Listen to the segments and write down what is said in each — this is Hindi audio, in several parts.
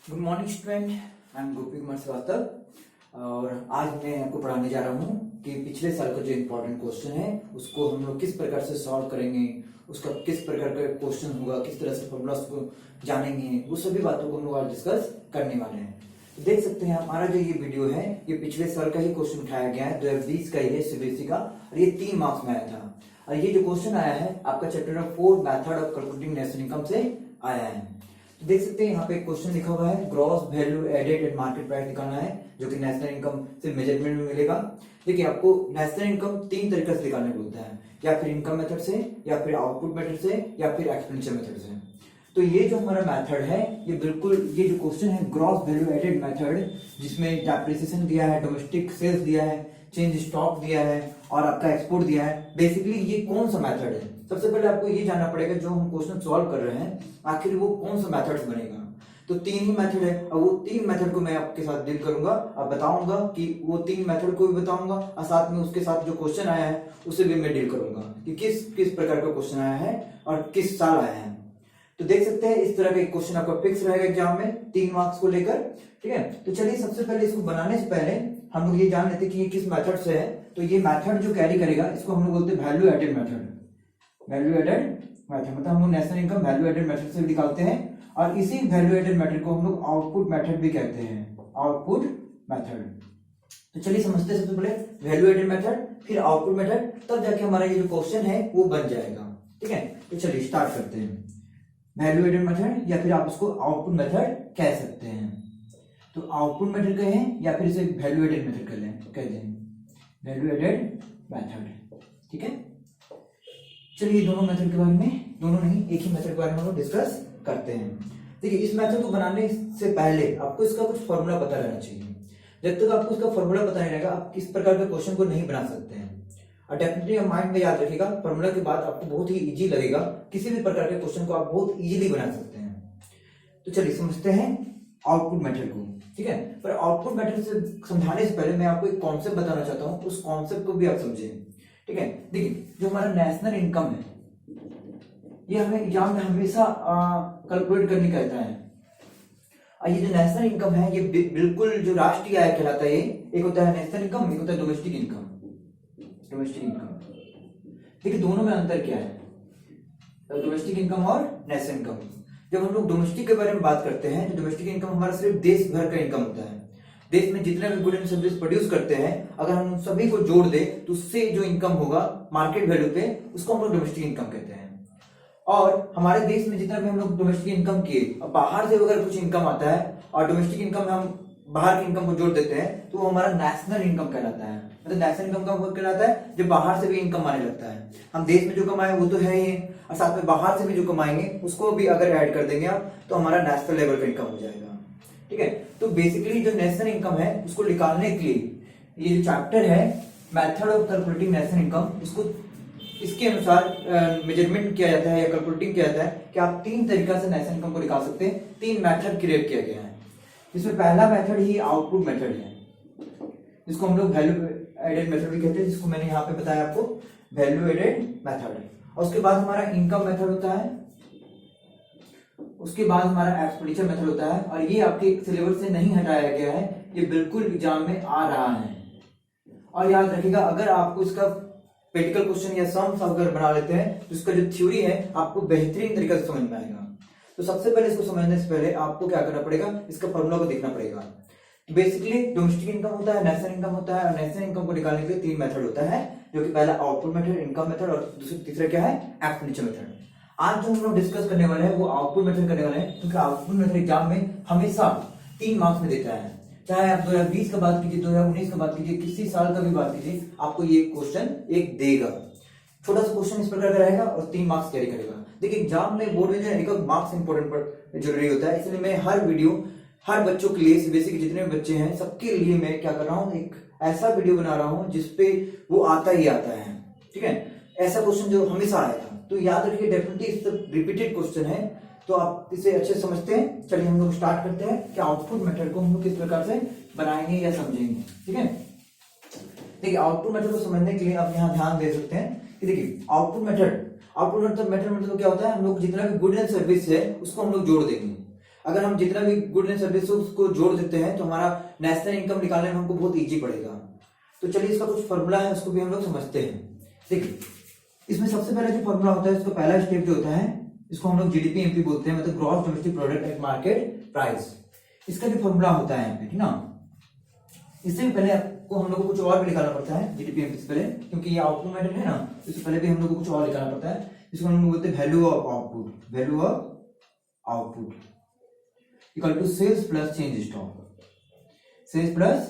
Good morning student, I am Gopi Kumar Srivastava और आज मैं आपको पढ़ाने जा रहा हूँ कि पिछले साल का जो इम्पोर्टेंट क्वेश्चन है उसको हम लोग किस प्रकार से सॉल्व करेंगे, उसका किस प्रकार का क्वेश्चन होगा, किस तरह से फॉर्मूला को जानेंगे, वो सभी बातों को हम लोग आज डिस्कस करने वाले हैं। तो देख सकते हैं हमारा जो ये वीडियो है ये पिछले साल का ही क्वेश्चन उठाया गया है, 2020 का ही है, सीबीएसई का, और ये 3 मार्क्स में आया था। और ये जो क्वेश्चन आया है आपका chapter number 4 method of calculating national income से आया है। तो देख सकते हैं यहाँ पे क्वेश्चन लिखा हुआ है gross value added and market price निकालना है, जो कि नेशनल इनकम से मेजरमेंट में मिलेगा। देखिए आपको नेशनल इनकम 3 तरीके से निकालने को होता है, या फिर इनकम मेथड से, या फिर आउटपुट मेथड से, या फिर एक्सपेंडिचर मेथड से। तो ये जो हमारा मेथड है ये बिल्कुल, ये जो क्वेश्चन है ग्रॉस वैल्यू एडेड मेथड, जिसमें डेप्रिसिएशन दिया है, डोमेस्टिक सेल्स दिया है, चेंज स्टॉक दिया है और आपका एक्सपोर्ट दिया है। बेसिकली ये कौन सा मेथड है, सबसे पहले आपको ये जानना पड़ेगा जो हम क्वेश्चन सॉल्व कर रहे हैं आखिर वो कौन सा मेथड बनेगा। तो 3 ही मेथड है और वो 3 मेथड को मैं आपके साथ डील करूंगा और बताऊंगा कि वो 3 मेथड को भी बताऊंगा और साथ में उसके साथ जो क्वेश्चन आया है उसे भी मैं डील करूंगा कि किस किस प्रकार का क्वेश्चन आया है और किस साल आया है। तो देख सकते हैं इस तरह का एक क्वेश्चन आपका फिक्स रहेगा एग्जाम में 3 मार्क्स को लेकर, ठीक है। तो चलिए सबसे पहले इसको बनाने से पहले हम लोग ये जान लेते हैं कि ये किस मेथड से है। तो ये मेथड जो कैरी करेगा इसको हम लोग बोलते हैं value added method. Value added method मतलब हम लोग national income value added method से निकालते हैं और इसी वैल्यू एडेड मेथड को हम लोग आउटपुट मेथड भी कहते हैं, आउटपुट मेथड। तो चलिए समझते हैं सबसे पहले वैल्यू एडेड मेथड, फिर आउटपुट मेथड, तब जाके हमारा ये जो क्वेश्चन है वो बन जाएगा, ठीक है। तो चलिए स्टार्ट करते हैं। वैल्यू एडेड मेथड या फिर आप उसको आउटपुट मेथड कह सकते हैं। तो आउटपुट मेथड कहें या फिर इसे वैल्यू एडेड मेथड कह दें, वैल्यू एडेड मेथड, ठीक है। चलिए दोनों मेथड के बारे में, दोनों नहीं एक ही मेथड के बारे में हम लोग डिस्कस करते हैं। देखिए इस मेथड को बनाने से पहले आपको इसका कुछ फॉर्मूला पता रहना चाहिए। जब तक आपको इसका फॉर्मूला पता नहीं रहेगा आप किस प्रकार के क्वेश्चन को नहीं बना सकते हैं। और डेफिनेटली माइंड में याद रखिएगा, फॉर्मूला के बाद आपको बहुत ही इजी लगेगा, किसी भी प्रकार के क्वेश्चन को आप बहुत इजीली बना सकते हैं। तो चलिए समझते हैं आउटपुट मेथड को, ठीक है। पर आउटपुट मेथड से समझाने से पहले मैं आपको एक कॉन्सेप्ट बताना चाहता हूं, उस कॉन्सेप्ट को भी आप समझें, ठीक है। देखिए जो हमारा नेशनल इनकम है ये हमें एग्जाम में हमेशा कैलकुलेट करने कहता है। और ये जो नेशनल इनकम है ये बिल्कुल जो राष्ट्रीय आय कहलाता है। एक होता है नेशनल इनकम, एक होता है डोमेस्टिक इनकम। डोमेस्टिक इनकम, देखिए दोनों में अंतर क्या है, डोमेस्टिक इनकम और नेशनल इनकम। जब हम लोग डोमेस्टिक के बारे में बात करते हैं तो डोमेस्टिक इनकम हमारा सिर्फ देश भर का इनकम होता है। देश में जितने भी गुड एंड सर्विस प्रोड्यूस करते हैं अगर हम सभी को जोड़ दे तो उससे जो इनकम होगा मार्केट वैल्यू पे, उसको हम लोग डोमेस्टिक इनकम कहते हैं। और हमारे देश में जितना भी हम लोग डोमेस्टिक इनकम किए और बाहर से अगर कुछ इनकम आता है और डोमेस्टिक इनकम में हम बाहर की इनकम को जोड़ देते हैं तो वो हमारा नेशनल इनकम कहलाता है। मतलब नेशनल इनकम का वो कहलाता है जब बाहर से भी इनकम आने लगता है। हम देश में जो कमाए वो तो है ही, और साथ में बाहर से भी जो कमाएंगे उसको भी अगर ऐड कर देंगे आप तो हमारा नेशनल लेवल का इनकम हो जाएगा, ठीक है। तो बेसिकली जो नेशनल इनकम है उसको निकालने के लिए ये जो चैप्टर है method of calculating national income, उसको इसके अनुसार मेजरमेंट किया जाता है या कैलकुलेटिंग किया जाता है कि आप 3 तरीका से नेशनल इनकम को निकाल सकते हैं। 3 मेथड क्रिएट किया गया है, जिसमें पहला मेथड ही आउटपुट मेथड है, जिसको हम लोग वैल्यू एडेड मेथड भी कहते हैं, जिसको मैंने यहाँ पे बताया आपको वैल्यू एडेड मेथड। और उसके बाद हमारा इनकम मेथड होता है, उसके बाद हमारा एक्सपेंडिचर मेथड होता है। और ये आपके सिलेबस से नहीं हटाया गया है, ये बिल्कुल एग्जाम में आ रहा है। और याद रखिएगा अगर आपको इसका प्रैक्टिकल क्वेश्चन या सम्स अगर बना लेते हैं तो इसका जो थ्योरी है आपको बेहतरीन तरीके से समझ में आएगा। तो सबसे पहले इसको समझने से पहले आपको क्या करना पड़ेगा, इसका फॉर्मूला को देखना पड़ेगा। बेसिकली डोमेस्टिक इनकम होता है, नेशनल इनकम होता है, और नेशनल इनकम को निकालने के लिए 3 मेथड होता है, जो कि पहला आउटपुट मेथड, इनकम मेथड और तीसरा क्या है, एक्सपेंडिचर मेथड। आज जो हम लोग डिस्कस करने वाले हैं वो आउटपुट मेथड करने वाले हैं, क्योंकि आउटपुट मेथड एग्जाम में हमेशा 3 मार्क्स में देता है। चाहे आप 2020 का बात कीजिए, 2019 का बात कीजिए, किसी साल का भी बात कीजिए, आपको ये क्वेश्चन एक देगा। छोटा सा क्वेश्चन इस प्रकार का रहेगा और 3 मार्क्स कैरी करेगा। देखिए एग्जाम में बोर्ड में जो है मार्क्स इंपॉर्टेंट जरूरी होता है, इसलिए मैं हर वीडियो हर बच्चों के लिए, सीबीएसई के जितने भी बच्चे हैं सबके लिए मैं क्या कर रहा हूँ, एक ऐसा वीडियो बना रहा हूँ जिसपे वो आता ही आता है, ठीक है। ऐसा क्वेश्चन जो हमेशा आएगा, तो याद रखिए डेफिनेटली इस रिपीटेड क्वेश्चन है, तो आप इसे अच्छे से समझते हैं। चलिए हम लोग स्टार्ट करते हैं कि आउटपुट मेथड को हम लोग किस प्रकार से बनाएंगे या समझेंगे, ठीक है। देखिए आउटपुट मेथड को समझने के लिए आप यहाँ ध्यान दे सकते हैं कि देखिए आउटपुट मेथड मतलब क्या होता है, हम लोग जितना भी गुड एंड सर्विस है उसको हम लोग जोड़ देंगे। अगर हम जितना भी गुड एंड सर्विस को जोड़ देते हैं तो हमारा नेशनल इनकम निकालने में हमको बहुत इजी पड़ेगा। तो चलिए इसका कुछ फॉर्मूला है उसको भी हम लोग समझते हैं। देखिए इसमें सबसे पहला जो फॉर्मूला होता है, इसका पहला स्टेप जो होता है इसको हम लोग जीडीपी एमपी बोलते हैं, मतलब gross domestic product at market price. इसका जो फॉर्मूला होता है यहाँ पे, ठीक ना। इससे भी पहले आपको हम लोग को कुछ और भी निकालना पड़ता है जीडीपी एमपी से पहले, क्योंकि ये आउटपुट मैटर है ना, इससे पहले भी हम लोग को कुछ और निकालना पड़ता है। इसको हम लोग बोलते हैं value of output, value of output equal to sales plus change stock, sales plus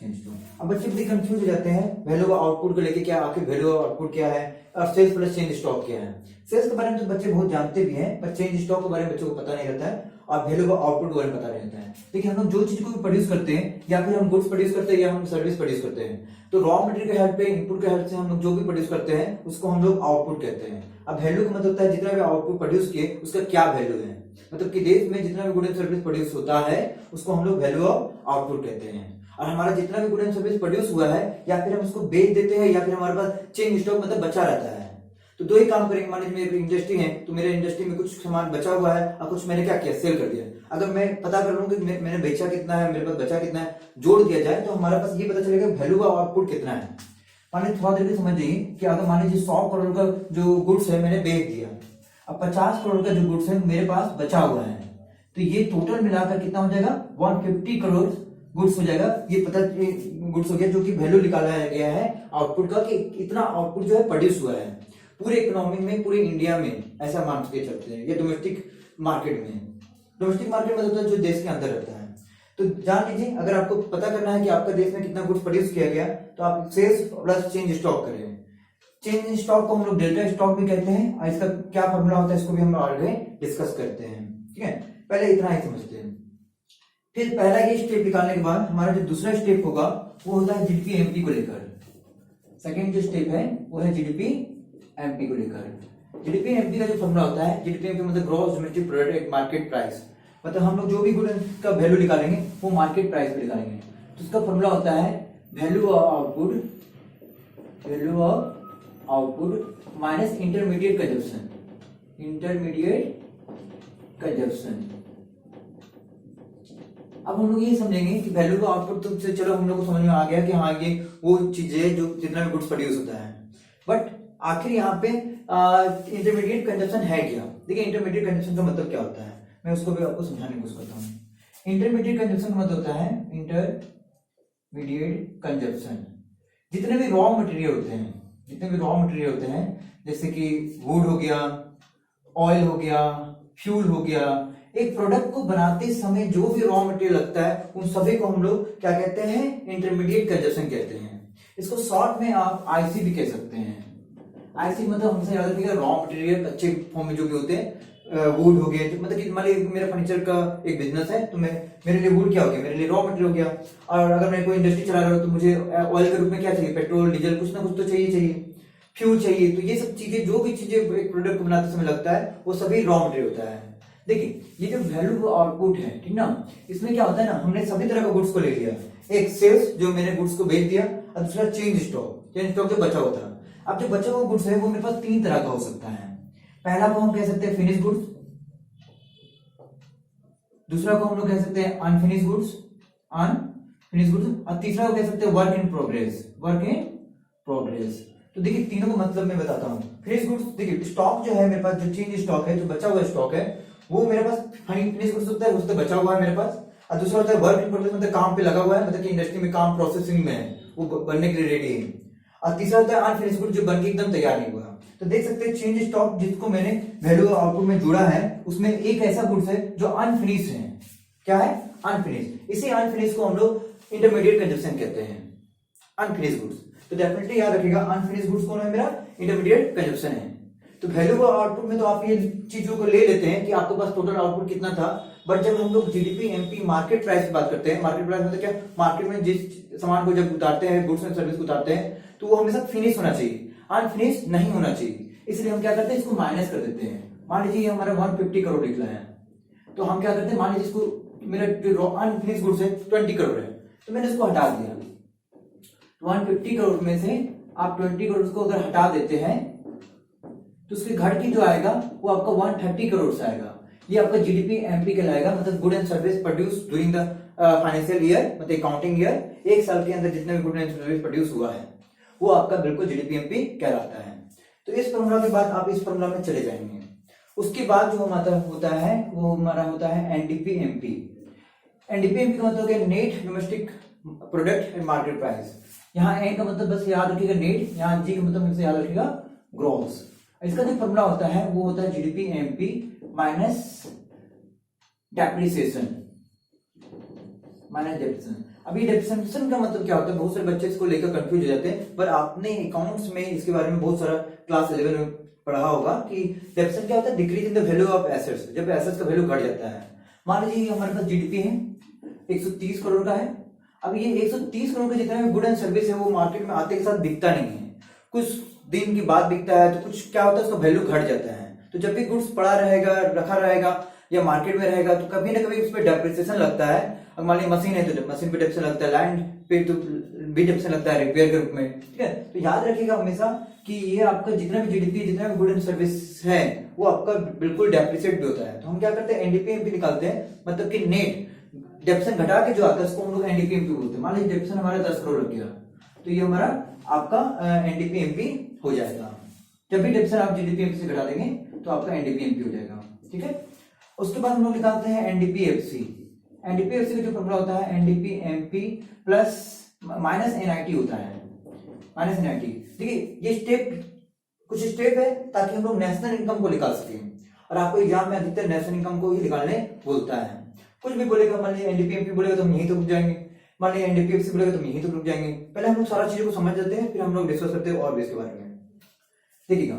change stock. अब बच्चे बड़ी कंफ्यूज हो जाते हैं वैल्यू ऑफ आउटपुट को लेके, क्या आखिर वैल्यू ऑफ आउटपुट क्या है और सेल्स प्लस चेंज स्टॉक क्या है। सेल्स के बारे में तो बच्चे बहुत जानते भी हैं, पर चेंज स्टॉक के बारे में बच्चों को पता नहीं रहता है, और वैल्यू ऑफ आउटपुट के बारे में पता नहीं रहता है। देखिए हम लोग जो चीज को भी प्रोड्यूस करते हैं, या फिर हम गुड्स प्रोड्यूस करते हैं या हम सर्विस प्रोड्यूस करते हैं, तो रॉ मटेरियल के हेल्प पे, इनपुट के हेल्प से हम लोग जो भी प्रोड्यूस करते हैं उसको हम लोग आउटपुट कहते हैं। अब वैल्यू का मतलब होता है जितना भी आउटपुट प्रोड्यूस किए उसका क्या वैल्यू है, मतलब कि देश में जितना भी गुड एंड सर्विस प्रोड्यूस होता है उसको हम लोग वैल्यू ऑफ आउटपुट कहते हैं। और हमारा जितना भी गुड एंड सर्विस प्रोड्यूस हुआ है, या फिर हम उसको बेच देते हैं, या फिर हमारे पास चेंज स्टॉक मतलब बचा रहता है, तो दो ही काम करेंगे। मान लीजिए मेरी इंडस्ट्री है, तो मेरे इंडस्ट्री में कुछ सामान बचा हुआ है और कुछ मैंने क्या किया, सेल कर दिया। अगर मैं पता कर लूं कि मैंने बेचा कितना है, मेरे पास बचा कितना है, जोड़ दिया जाए तो हमारे पास ये पता चलेगा वैल्यू ऑफ आउटपुट कितना है। मान लीजिए थोड़ा देर समझ जाइए कि अगर मान लीजिए 100 करोड़ का जो गुड्स है मैंने बेच दिया, अब 50 करोड़ का जो गुड्स है मेरे पास बचा हुआ है, तो ये टोटल मिलाकर कितना हो जाएगा, 150 करोड़ गुड्स हो जाएगा। ये पता गुड्स हो गया जो कि वैल्यू निकाला गया है आउटपुट का, कि इतना आउटपुट जो है प्रोड्यूस हुआ है पूरे इकोनॉमी में, पूरे इंडिया में, ऐसा मान के चलते हैं। ये डोमेस्टिक मार्केट में, डोमेस्टिक मार्केट में मतलब जो देश के अंदर रहता है। तो जान लीजिए अगर आपको पता करना है कि आपका देश में कितना गुड्स प्रोड्यूस किया गया, तो आप सेल्स प्लस चेंज स्टॉक करें। चेंज स्टॉक को हम लोग डेल्टा स्टॉक भी कहते हैं, और इसका क्या फॉर्मूला होता है इसको भी हम आगे डिस्कस करते हैं। ठीक है, पहले इतना ही समझते हैं। फिर पहला ये स्टेप निकालने के बाद हमारा जो दूसरा स्टेप होगा वो होता है जीडीपी एमपी को लेकर। सेकेंड जो स्टेप है वो है जीडीपी एमपी को लेकर। जीडीपी एमपी का जो फॉर्मूला होता है, जीडीपी एमपी मतलब gross domestic product at market price, मतलब हम लोग जो भी गुड का वैल्यू निकालेंगे वो मार्केट प्राइस पे निकालेंगे। तो इसका फॉर्मूला होता है value of output, value of output minus intermediate consumption, intermediate consumption. अब हम लोग ये समझेंगे कि वैल्यू ऑफ आउटपुट तो चलो हम लोग को समझ में आ गया कि हाँ ये वो चीज है जो जितना भी गुड्स प्रोड्यूस होता है, बट आखिर यहाँ पे इंटरमीडिएट कंजप्शन है क्या। देखिए इंटरमीडिएट कंजप्शन का मतलब क्या होता है, मैं उसको भी आपको समझाने की कोशिश करता हूँ। इंटरमीडिएट कंजप्शन का मतलब होता है, इंटरमीडिएट कंजप्शन जितने भी रॉ मटेरियल होते हैं, जितने भी रॉ मटेरियल होते हैं, जैसे कि वुड हो गया, ऑयल हो गया, फ्यूल हो गया, एक प्रोडक्ट को बनाते समय जो भी रॉ मटेरियल लगता है उन सभी को हम लोग क्या कहते हैं, इंटरमीडिएट कंजप्शन कहते हैं। इसको शॉर्ट में आप आईसी भी कह सकते हैं। आईसी मतलब हमसे याद रखिएगा रॉ मटेरियल अच्छे फॉर्म में जो भी होते हैं, वुड हो गया, मतलब कि मान लीजिए मेरा फर्नीचर का एक बिजनेस है, तो मेरे लिए वुड क्या हो गया, मेरे लिए रॉ मटेरियल हो गया। और अगर मैं कोई इंडस्ट्री चला रहा हूँ तो मुझे ऑयल के रूप में क्या चाहिए, पेट्रोल डीजल कुछ ना कुछ तो चाहिए, फ्यूल चाहिए। तो ये सब चीजें, जो भी चीजें एक प्रोडक्ट को बनाते समय लगता है वो सभी रॉ मटेरियल होता है। देखिए ये जो वैल्यू आउटपुट है, ठीक ना, इसमें क्या होता है ना, हमने सभी तरह का गुड्स को ले लिया, एक सेल्स जो मैंने गुड्स को बेच दिया, और दूसरा चेंज स्टॉक, चेंज स्टॉक जो बचा हुआ था। अब जो बचा हुआ गुड्स है वो मेरे पास तीन तरह का हो सकता है। पहला को हम कह सकते हैं फिनिश गुड्स, दूसरा को हम लोग कह सकते हैं अनफिनिश गुड्स, अनफिनिश गुड्स, और तीसरा को कह सकते हैं work in progress, work in progress. तो देखिए तीनों को मतलब मैं बताता हूँ। फिनिश गुड्स, देखिए स्टॉक जो है मेरे पास, जो चेंज स्टॉक है, जो बचा हुआ स्टॉक है, वो मेरे पास फिनिश गुड्स होता है, उससे बचा हुआ है मेरे पास। और दूसरा होता है वर्क इन प्रोग्रेस, मतलब काम पे लगा हुआ है, मतलब कि इंडस्ट्री में काम प्रोसेसिंग में है, वो बनने के लिए रेडी है। और तीसरा होता है अनफिनिश गुड, जो बनके एकदम तैयार नहीं हुआ। तो देख सकते हैं चेंज स्टॉक जिसको मैंने वैल्यू आउटपुट में जोड़ा है, उसमें एक ऐसा गुड्स है जो अनफिनिश है। क्या है, अनफिनिश। इसी अनफिनिश को हम लोग इंटरमीडिएट कंजप्शन कहते हैं, अनफिनिश गुड्स। तो डेफिनेटली याद रखिएगा अनफिनिश गुड्स कौन है, मेरा इंटरमीडिएट कंजप्शन है। तो वैल्यू आउटपुट में तो आप ये चीजों को ले लेते हैं कि आपके पास टोटल आउटपुट कितना था, बट जब हम लोग जीडीपी एमपी मार्केट प्राइस की बात करते हैं, मार्केट प्राइस मतलब क्या, मार्केट में जिस सामान को जब उतारते हैं, गुड्स एंड सर्विस को उतारते हैं, तो वो हमेशा फिनिश होना चाहिए, अनफिनिश नहीं होना चाहिए। इसलिए हम क्या करते हैं, इसको माइनस कर देते हैं। मान लीजिए हमारा 150 करोड़ निकला है, तो हम क्या करते हैं, मान लीजिए इसको मेरा जो अनफिनिश गुड्स है 20 करोड़ है, तो मैंने इसको हटा दिया। 150 करोड़ में से आप 20 करोड़ को अगर हटा देते हैं तो उसके घट की जो आएगा वो आपका 130 करोड़ से आएगा। ये आपका जीडीपी एमपी कहलाएगा, मतलब good and service produce during the financial year, मतलब अकाउंटिंग ईयर, एक साल के अंदर जितने भी गुड एंड सर्विस प्रोड्यूस हुआ है वो आपका बिल्कुल जीडीपी एमपी कहलाता है। तो इस फॉर्मूला के बाद आप इस फॉर्मूला में चले जाएंगे। उसके बाद जो हमारा होता है वो हमारा होता है एनडीपी एमपी। एनडीपी एमपी का मतलब है net domestic product and market price. यहाँ एन का मतलब बस याद रखिएगा नेट, यहाँ जी का मतलब फिर से याद रखिएगा ग्रॉस। इसका जो फॉर्मूला होता है वो होता है GDP MP minus depreciation, minus depreciation. अभी डेप्रिसिएशन का मतलब क्या होता है, बहुत सारे बच्चे इसको लेकर कंफ्यूज हो जाते हैं, पर आपने अकाउंट्स में इसके बारे में बहुत सारा क्लास 11 में पढ़ा होगा कि डेप्रिसिएशन क्या होता है, decrease in the value of assets, जब एसेट्स का वैल्यू घट जाता है। मान लीजिए हमारे पास जीडीपी है 130 करोड़ का है, अब ये 130 करोड़ का जितना भी गुड एंड सर्विस है वो मार्केट में आते के साथ बिकता नहीं है, कुछ दिन के बाद बिकता है, तो कुछ क्या होता है उसका वैल्यू घट जाता है। तो जब भी गुड्स पड़ा रहेगा, रखा रहेगा या मार्केट में रहेगा तो कभी ना कभी उस पर डेप्रिसिएशन लगता है। अब मान लीजिए मशीन है तो मशीन पे डेप्रिसिएशन लगता है, लैंड पे तो भी डेप्रिसिएशन लगता है रिपेयर के रूप में, ठीक है। तो याद रखिएगा हमेशा कि ये आपका जितना भी जीडीपी, जितना भी गुड एंड सर्विस है वो आपका बिल्कुल डेप्रिसिएट भी होता है। तो हम क्या करते हैं एनडीपी एमपी निकालते हैं, मतलब कि नेट डेप्रिसिएशन घटा के जो आता है उसको हम लोग एनडीपी एमपी बोलते हैं। मान लीजिए डेप्रिसिएशन हमारा 10 करोड़ लग गया तो ये हमारा आपका एनडीपी एमपी हो जाएगा। जब भी डेप्रिसिएशन आप जीडीपी एमपी से घटा देंगे तो आपका एनडीपी एमपी हो जाएगा, ठीक है। उसके बाद हम लोग निकालते हैं एनडीपी एफसी। एनडीपी एफसी का जो फॉर्मूला होता है NDP MP plus minus NIT होता है, माइनस एनआईटी। देखिए ये स्टेप, कुछ स्टेप है ताकि हम लोग नेशनल इनकम को निकाल सकें, और आपको एग्जाम में अधिकतर नेशनल इनकम को ही निकालने बोलता है। कुछ भी बोलेगा, मान लीजिए एनडीपी एमपी बोलेगा तो हम यहीं तो रुक जाएंगे, मान लीजिए एनडीपी एफसी बोलेगा तो हम यहीं तो रुक जाएंगे। पहले हम लोग सारा चीजों को समझ जाते हैं फिर हम लोग डिस्कस करते हैं और भी इसके बारे में। देखिएगा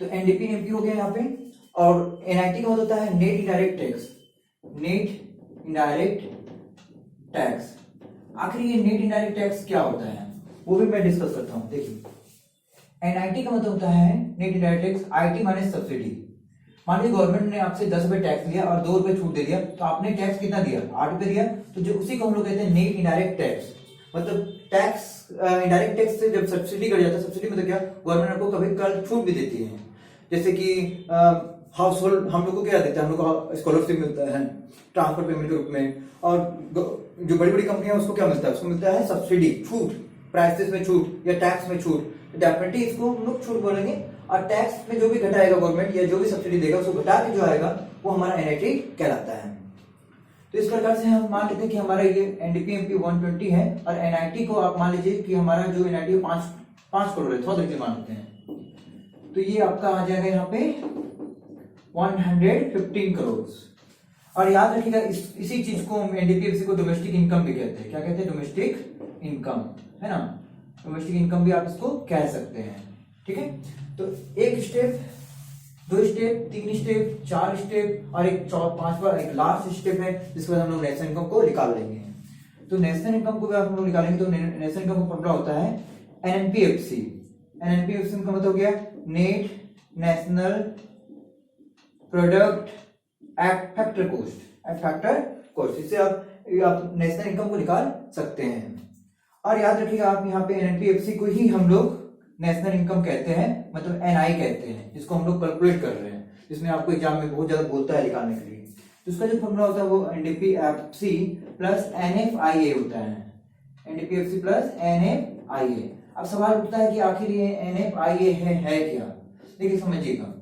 तो एनडीपी एमपी हो गया यहाँ पे, और एनआईटी का मतलब होता है net indirect tax, net indirect tax. आखिर ये नेट इनडायरेक्ट टैक्स क्या होता है वो भी मैं डिस्कस करता हूं। देखिए एनआईटी का मतलब होता है net indirect tax, IT minus subsidy. मान लीजिए गवर्नमेंट ने आपसे 10 रुपए टैक्स लिया और 2 रुपए छूट दे दिया, तो आपने टैक्स कितना दिया, 8 रुपए दिया, तो जो उसी को हम लोग कहते हैं नेट इनडायरेक्ट टैक्स। मतलब टैक्स इनडायरेक्ट टैक्स से जब सब्सिडी कट जाता है, सब्सिडी मतलब क्या, गवर्नमेंट आपको कभी कल छूट भी देती है, जैसे कि हाउस होल्ड हम लोग को क्या देता है, हम लोग को स्कॉलरशिप मिलता है ट्रांसफर पेमेंट के रूप में, और जो बड़ी बड़ी कंपनियां उसको क्या मिलता है, उसको मिलता है सब्सिडी, छूट, प्राइसेस में छूट या टैक्स में छूट। डेफिनेटली इसको हम लोग छूट बोलेंगे, और टैक्स में जो भी घटाएगा गवर्नमेंट या जो भी सब्सिडी देगा उसको घटा के जो आएगा वो हमारा एनआईटी कहलाता है। तो इस प्रकार से हम मान लेते हैं कि हमारा ये एनडीपी एमपी 120 है, और एनआईटी को आप मान लीजिए कि हमारा जो एनआईटी 5 करोड़ है, थोड़ा देखिए मान लेते हैं, तो ये आपका आ जाएगा यहाँ पे 115 करोड़। और याद रखिएगा इसी चीज को एनडीपी को डोमेस्टिक इनकम भी कहते हैं। क्या कहते हैं, डोमेस्टिक इनकम, है ना, डोमेस्टिक इनकम भी आप इसको कह सकते हैं, ठीक है। तो एक स्टेप, 2 स्टेप, 3 स्टेप, 4 स्टेप और एक 5वां एक लास्ट स्टेप है, जिसके बाद हम लोग नेशनल इनकम को निकाल लेंगे। तो नेशनल इनकम को भी हम लोग निकालेंगे तो नेशनल इनकम का फॉर्मूला होता है एनएनपीएफसी। एनएनपीएफसी का मतलब हो गया net national product at factor cost, eight factor cost. इससे आप नेशनल इनकम को निकाल सकते हैं। और याद रखिएगा आप यहाँ पे एनएनपीएफसी को ही हम लोग नेशनल इनकम कहते हैं, मतलब एनआई कहते हैं, जिसको हम लोग कैलकुलेट कर रहे हैं, जिसमें आपको एग्जाम में बहुत ज्यादा बोलता है निकालने के लिए। तो उसका जो फॉर्मूला होता है वो एनडीपीएफसी प्लस एनएफआईए होता है, एनडीपीएफसी प्लस एनएफआईए। अब सवाल उठता है कि आखिर ये एनएफआईए है क्या। देखिए समझिएगा,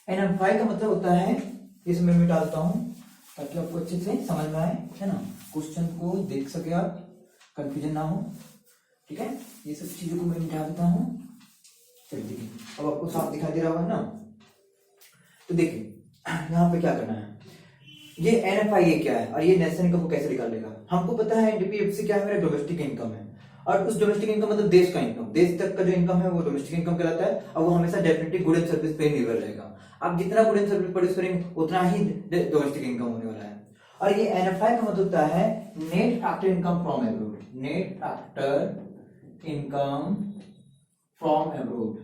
एनएफआई का मतलब होता है, इसमें मैं डालता हूं ताकि आपको अच्छे से समझ में आए, है ना, क्वेश्चन को देख सके आप, कंफ्यूजन ना हो, ठीक है। ये सब चीजों को मैं मिटा देता हूं। चलिए देखिए अब आपको साफ दिखाई दे रहा होगा ना। तो देखिए यहाँ पे क्या करना है, ये एनएफआईए क्या है और ये नेशनल इनकम को कैसे निकालेगा। हमको पता है एनडीपीएफसी क्या है, मेरा डोमेस्टिक इनकम है, और उस डोमेस्टिक इनकम मतलब देश का इनकम, देश तक का जो इनकम है वो डोमेस्टिक इनकम कहलाता है, और वो हमेशा डेफिनेटली गुड एंड सर्विस पे निर्भर रहेगा। आप जितना गुड एंड सर्विस प्रोड्यूस करेंगे उतना ही डोमेस्टिक इनकम होने वाला है। और ये एनएफआई का मतलब होता है net factor income from abroad, net factor income from abroad.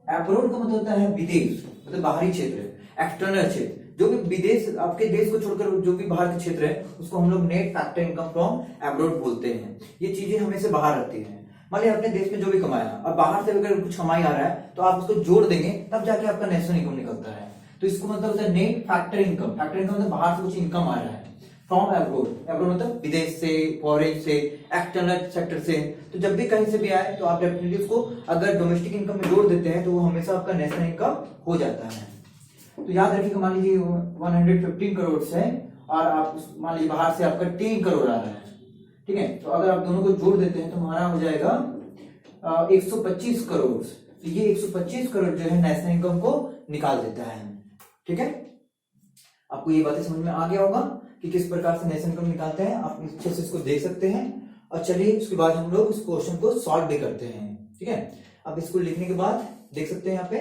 Abroad का मतलब होता है विदेश, मतलब बाहरी क्षेत्र, एक्सटर्नल क्षेत्र, जो भी विदेश, आपके देश को छोड़कर जो भी बाहर के क्षेत्र है उसको हम लोग net factor income from abroad बोलते हैं। ये चीजें हमेशा बाहर रहती हैं। मान लीजिए अपने देश में जो भी कमाया और बाहर से अगर कुछ कमाई आ रहा है तो आप उसको जोड़ देंगे तब जाके आपका नेशनल इनकम निकलता है। तो तो इसको मतलब होता है net factor income. Factor income मतलब बाहर से कुछ इनकम आ रहा है फ्रॉम एब्रोड। एब्रोड मतलब विदेश से, फॉरेन से, एक्सटर्नल सेक्टर से। तो जब भी कहीं से भी आए तो आप डेफिनेटली उसको अगर डोमेस्टिक इनकम में जोड़ देते हैं तो वो हमेशा आपका नेशनल इनकम हो जाता है। तो याद रखिएगा, मान लीजिए 115 करोड़ है और आप मान लीजिए बाहर से आपका 3 करोड़ आ रहा है, ठीक है। तो अगर आप दोनों को जोड़ देते हैं तो हमारा हो जाएगा 125 करोड़। तो ये 125 करोड़ जो है नेशनल इनकम को निकाल देता है, ठीक है। आपको ये बातें समझ में आ गया होगा कि किस प्रकार से नेशनल इनकम निकालते हैं। आप अच्छे से इसको देख सकते हैं। और चलिए उसके बाद हम लोग इस क्वेश्चन को सॉल्व भी करते हैं, ठीक है। अब इसको लिखने के बाद देख सकते हैं यहाँ पे,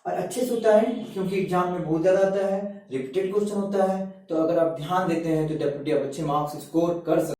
और अच्छे से होता है क्योंकि एग्जाम में बहुत ज्यादा आता है, रिपीटेड क्वेश्चन होता है। तो अगर आप ध्यान देते हैं तो डेफिनेटली आप अच्छे मार्क्स स्कोर कर सकते हैं।